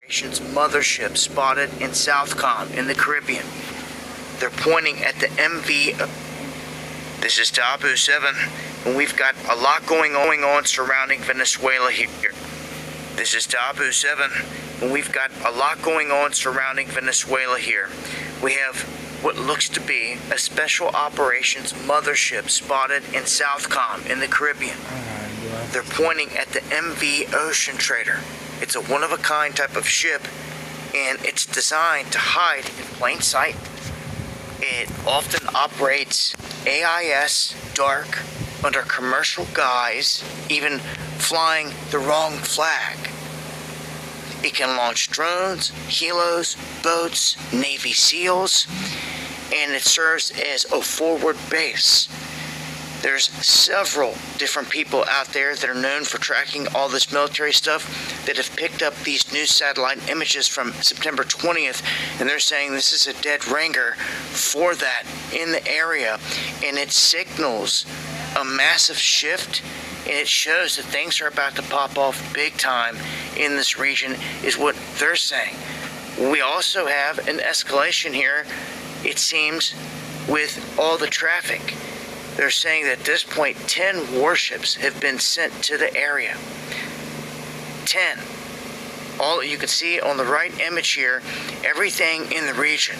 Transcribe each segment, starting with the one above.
Mothership spotted in Southcom in the Caribbean. They're pointing at the MV. This is Tabu 7, and we've got a lot going on surrounding Venezuela here. This is Tabu 7, and we've got a lot going on surrounding Venezuela here. We have what looks to be a special operations mothership spotted in Southcom in the Caribbean. They're pointing at the MV Ocean Trader. It's a one-of-a-kind type of ship, and it's designed to hide in plain sight. It often operates AIS, dark, under commercial guise, even flying the wrong flag. It can launch drones, helos, boats, Navy SEALs, and it serves as a forward base. There's several different people out there that are known for tracking all this military stuff that have picked up these new satellite images from September 20th, and they're saying this is a dead ringer for that in the area, and it signals a massive shift, and it shows that things are about to pop off big time in this region, is what they're saying. We also have an escalation here, it seems, with all the traffic. They're saying that at this point 10 warships have been sent to the area. 10. All you can see on the right image here, everything in the region.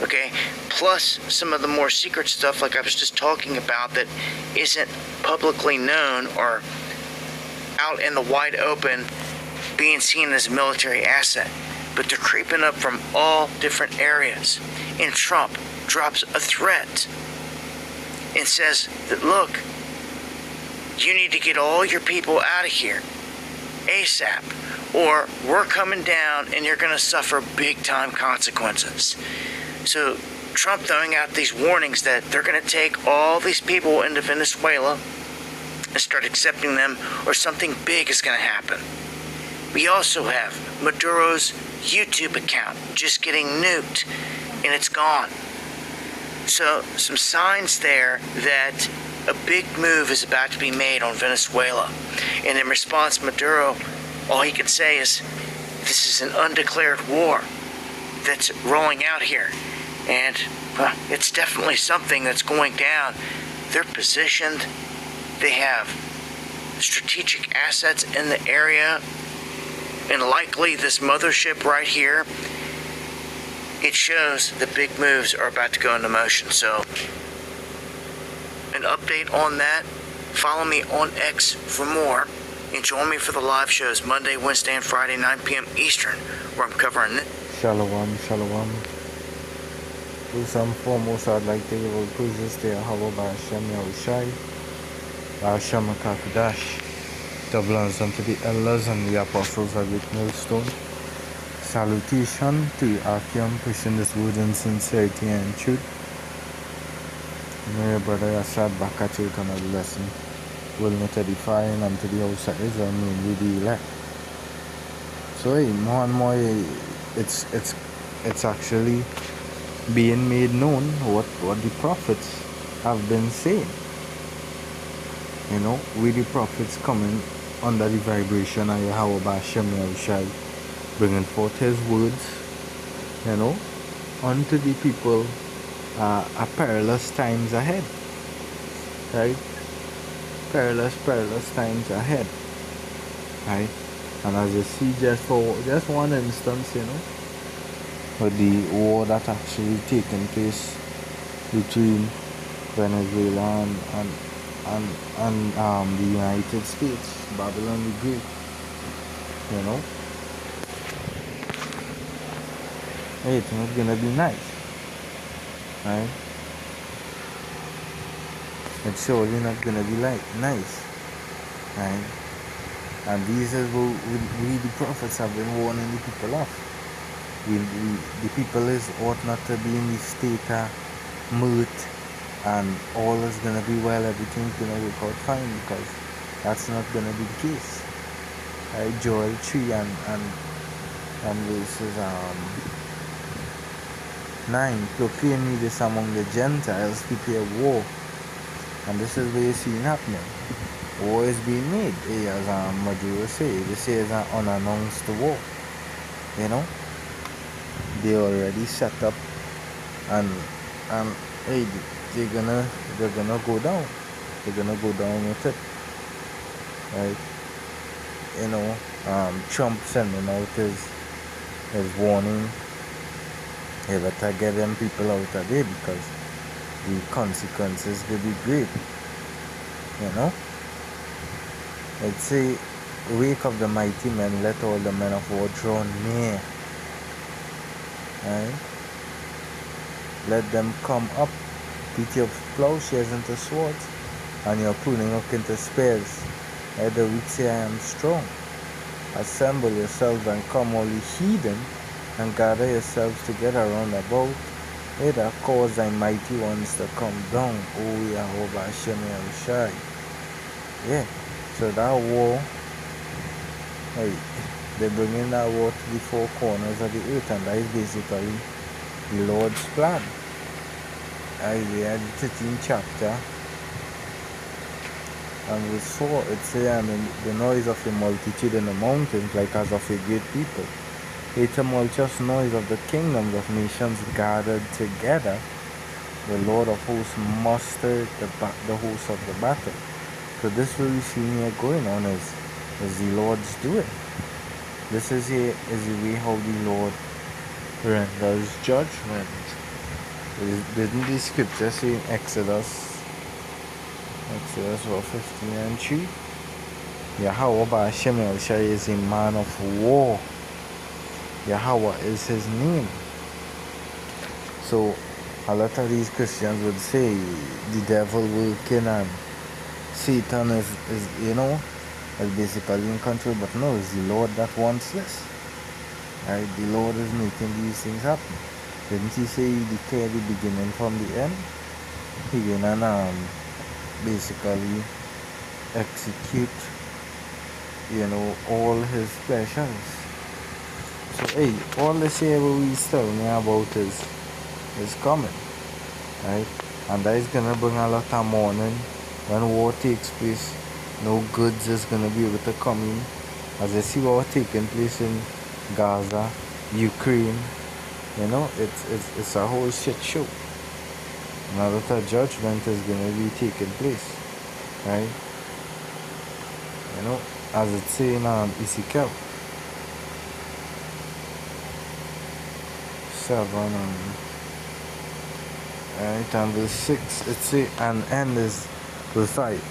Okay, plus some of the more secret stuff like I was just talking about that isn't publicly known or out in the wide open being seen as a military asset. But they're creeping up from all different areas. And Trump drops a threat and says that, look, you need to get all your people out of here ASAP, or we're coming down and you're going to suffer big time consequences. So Trump throwing out these warnings that they're going to take all these people into Venezuela and start accepting them, or something big is going to happen. We also have Maduro's YouTube account just getting nuked, and it's gone. So some signs there that a big move is about to be made on Venezuela. And in response, Maduro, all he can say is, this is an undeclared war that's rolling out here. And it's definitely something that's going down. They're positioned. They have strategic assets in the area. And likely this mothership right here, it shows the big moves are about to go into motion. So, an update on that. Follow me on X for more. And join me for the live shows Monday, Wednesday, and Friday, 9 p.m. Eastern, where I'm covering it. Shalom, shalom. First and foremost, I'd like to give all praises to Yahweh Ba'ashem Yahushai, Ba'ashem HaKadosh. Double honors unto the elders and the apostles of the millstone. Salutation to Akim, pushing this word in sincerity and truth. May your brother Assad back at you with another lesson. Will not edify and to the house of Israel, mainly the elect. So more and more it's actually being made known what the prophets have been saying. You know, with the prophets coming under the vibration of Yahweh Ba'ashem Yahushai, bringing forth his words, you know, unto the people a perilous times ahead, right? Perilous times ahead, right? And as you see, just one instance, you know, with the war that actually taking place between Venezuela and the United States, Babylon the Great, you know. It's not gonna be nice, right? It's surely not gonna be nice, right? And these is what we the prophets have been warning the people of. The people ought not to be in the state of mirth and all is gonna be well, everything's gonna work out fine, because that's not gonna be the case. Right? Joel 3 and verses 9, proclaim me this among the Gentiles, prepare war. And this is what you're seeing happening. War is being made, as Maduro say. This is an unannounced war. You know, they already set up, and and hey, they're gonna go down. They're gonna go down with it, right? You know, Trump sending out his warning. He better get them people out of there because the consequences will be great. You know, let's say, wake up the mighty men, let all the men of war draw near. Right? Let them come up, beat your plowshares into swords, and your pruning hook into spears. Let the weak say, I am strong. Assemble yourselves and come, all ye heathen, and gather yourselves together round about. They that cause thy mighty ones to come down, O Yahweh Hashem Yahushai. Yeah, so that war, hey, they're bringing that war to the four corners of the earth, and that is basically the Lord's plan. Isaiah the 13th chapter, and verse 4, it says, and the noise of a multitude in the mountains, like as of a great people. A tumultuous noise of the kingdoms of nations gathered together. The Lord of hosts mustered the hosts of the battle. So this will we see here going on is the Lord's doing. This is the way how the Lord renders judgment. Didn't the scripture say in Exodus 15 and 3? Yahweh Hashem Yahushai is a man of war. Yahweh is his name. So a lot of these Christians would say the devil working and Satan is basically in control, but no, it's the Lord that wants this. Right? The Lord is making these things happen. Didn't he say he declared the beginning from the end? He gonna basically execute all his pleasures. So hey, all this here we telling me about is coming, right? And that is gonna bring a lot of mourning. When war takes place, no goods is gonna be able to come in. As I see what taking place in Gaza, Ukraine, it's a whole shit show. And a lot of judgment is gonna be taking place, right? As it's saying Ezekiel 7 and verse 6, it say, and end is verse 5.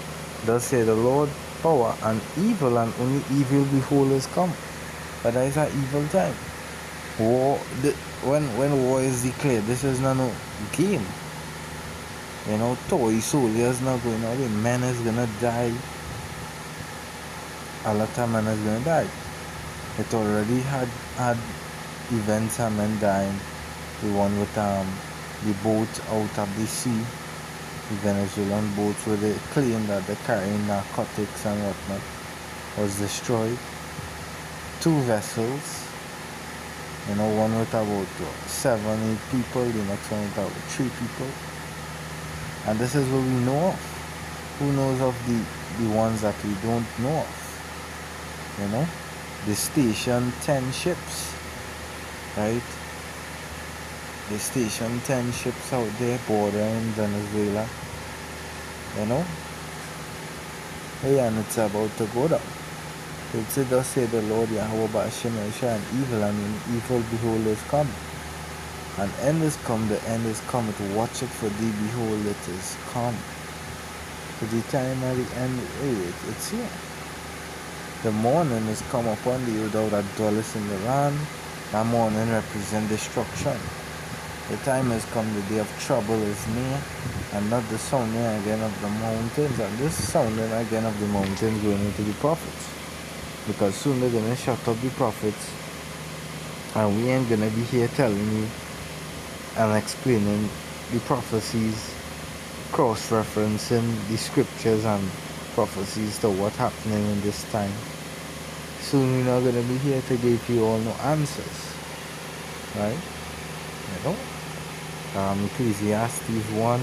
Thus say the Lord, power and evil, and only evil behold is come. But that is an evil time. War, when war is declared, this is not no game. Toy soldiers not going away. Men is gonna die. A lot of men is gonna die. It already had events of men dying. The one with the boat out of the sea, the Venezuelan boats where they claim that they're carrying narcotics and whatnot, was destroyed. 2 vessels, one with about 7, 8 people, the next one with about 3 people. And this is what we know of. Who knows of the ones that we don't know of? They stationed 10 ships, right? They stationed 10 ships out there bordering Venezuela. Hey, and it's about to go down. It said, thus say the Lord Yahweh Hashem Yahushai, and evil, and in evil behold is come. And end is come, the end is come, to watch it for thee, behold it is come. So the time of the end, it's here. The morning is come upon thee, without that dwellest in the land. That morning represents destruction. The time has come, the day of trouble is near, and not the sounding again of the mountains. And this sounding again of the mountains going into the prophets. Because soon they're going to shut up the prophets, and we ain't going to be here telling you and explaining the prophecies, cross-referencing the scriptures and prophecies to what's happening in this time. Soon we're not going to be here to give you all no answers, right? Ecclesiastes 1. I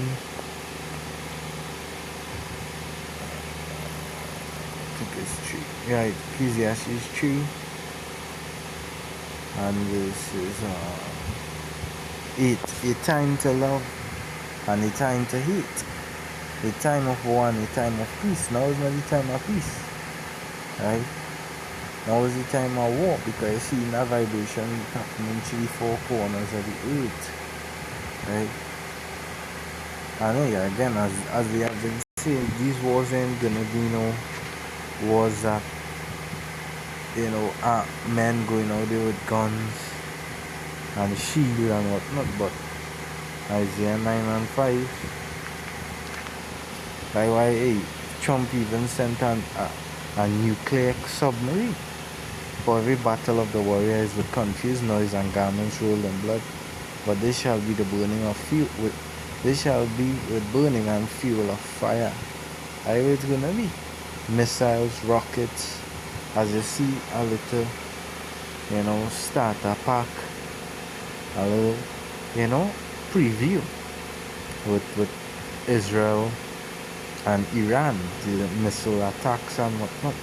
think it's 3. Yeah, Ecclesiastes 3. And this is a time to love and a time to hate. A time of war and a time of peace. Now is not the time of peace, right? Now is the time of war, because you see that vibration happening to the four corners of the earth, right? And yeah, again, as we have been saying, these wars ain't gonna be no wars that, men going out there with guns and shield and whatnot, but Isaiah 9 and 5, like why Trump even sent a nuclear submarine. For every battle of the warriors with countries, noise and garments rolled in blood, but this shall be the burning of fuel. This shall be with burning and fuel of fire. How it's gonna be? Missiles, rockets. As you see, a little, starter pack, a little, preview with Israel and Iran, the missile attacks and whatnot.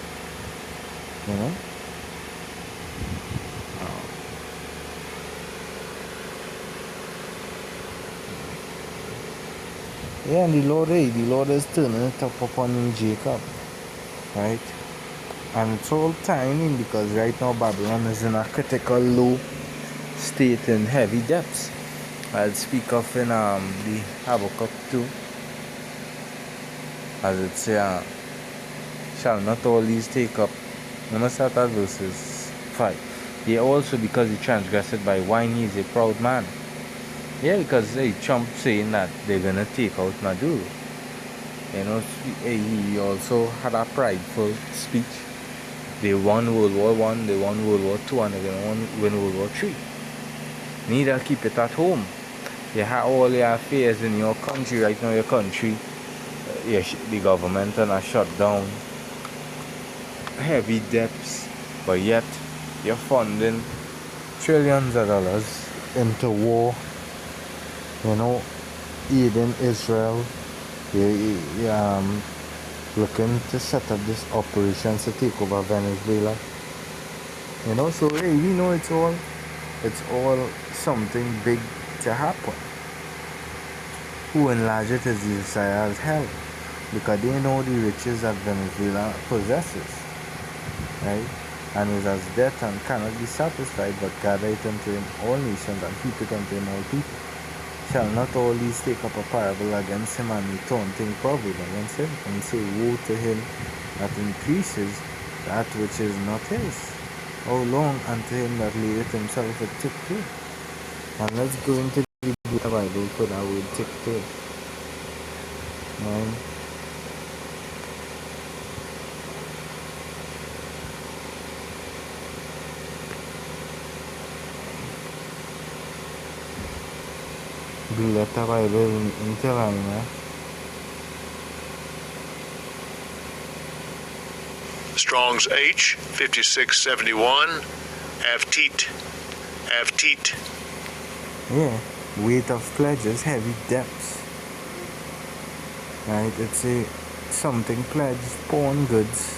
Yeah, and the Lord is turning it up upon you, Jacob, right? And it's all timing, because right now Babylon is in a critical low state in heavy depths. I'll speak of in the Habakkuk 2, as it says, shall not all these take up. I'm going to start at verses 5. Yea, also because he transgressed by wine, he is a proud man. Yeah, because Trump saying that they're going to take out Maduro. He also had a prideful speech. They won World War One, they won World War Two, and they're going to win World War Three. Neither keep it at home. You have all your affairs in your country right now. Your country, the government and are shut down. Heavy debts, but yet you're funding trillions of dollars into war. Aiding Israel. Looking to set up this operation to take over Venezuela. So we know it's all something big to happen. Who enlarge it is the desire as hell, because they know the riches that Venezuela possesses, right? And is as death and cannot be satisfied, but gather it unto him all nations and heap it unto him all people. Shall not all these take up a parable against him, and taunting proverb against him, and say, woe to him that increases that which is not his? How long unto him that layeth himself a tiptoe? And let's go into the Bible for that word tiptoe. Right? Blue letter Bible in Carolina. Strong's H 5671 Avteet. Yeah, weight of pledges, heavy debts. Right, it's a something pledged, pawn goods.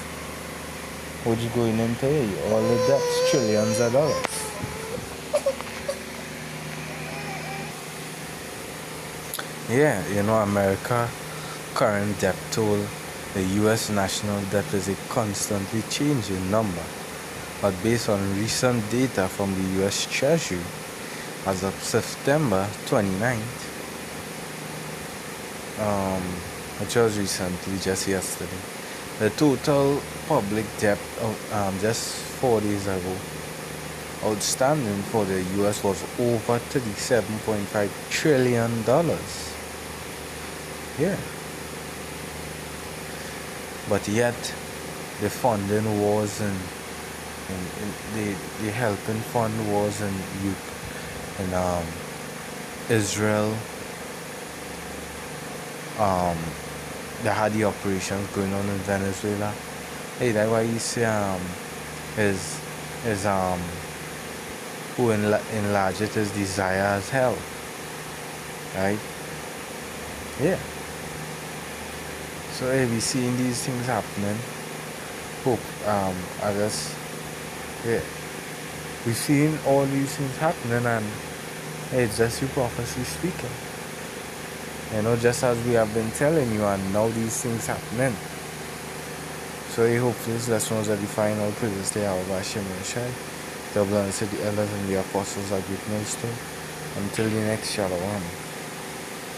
What you going into here? All the debts, trillions of dollars. Yeah, America current debt toll, the US national debt is a constantly changing number. But based on recent data from the US Treasury, as of September 29th, which was recently, just yesterday, the total public debt of just 4 days ago, outstanding for the US was over $37.5 trillion. Yeah. But yet, the funding wars and the helping fund wars in Israel. They had the operations going on in Venezuela. Hey, that's why you see who enlarge it is desire as hell. Right? Yeah. So we seeing these things happening. Hope I guess We've seen all these things happening, and hey, it's just you prophecy speaking. You know, just as we have been telling you, and now these things happening. So I hope this lesson was edifying. All praises to Yahweh Hashem Yeshai. The blessed the elders and the apostles are great millstone. Until the next Shalom.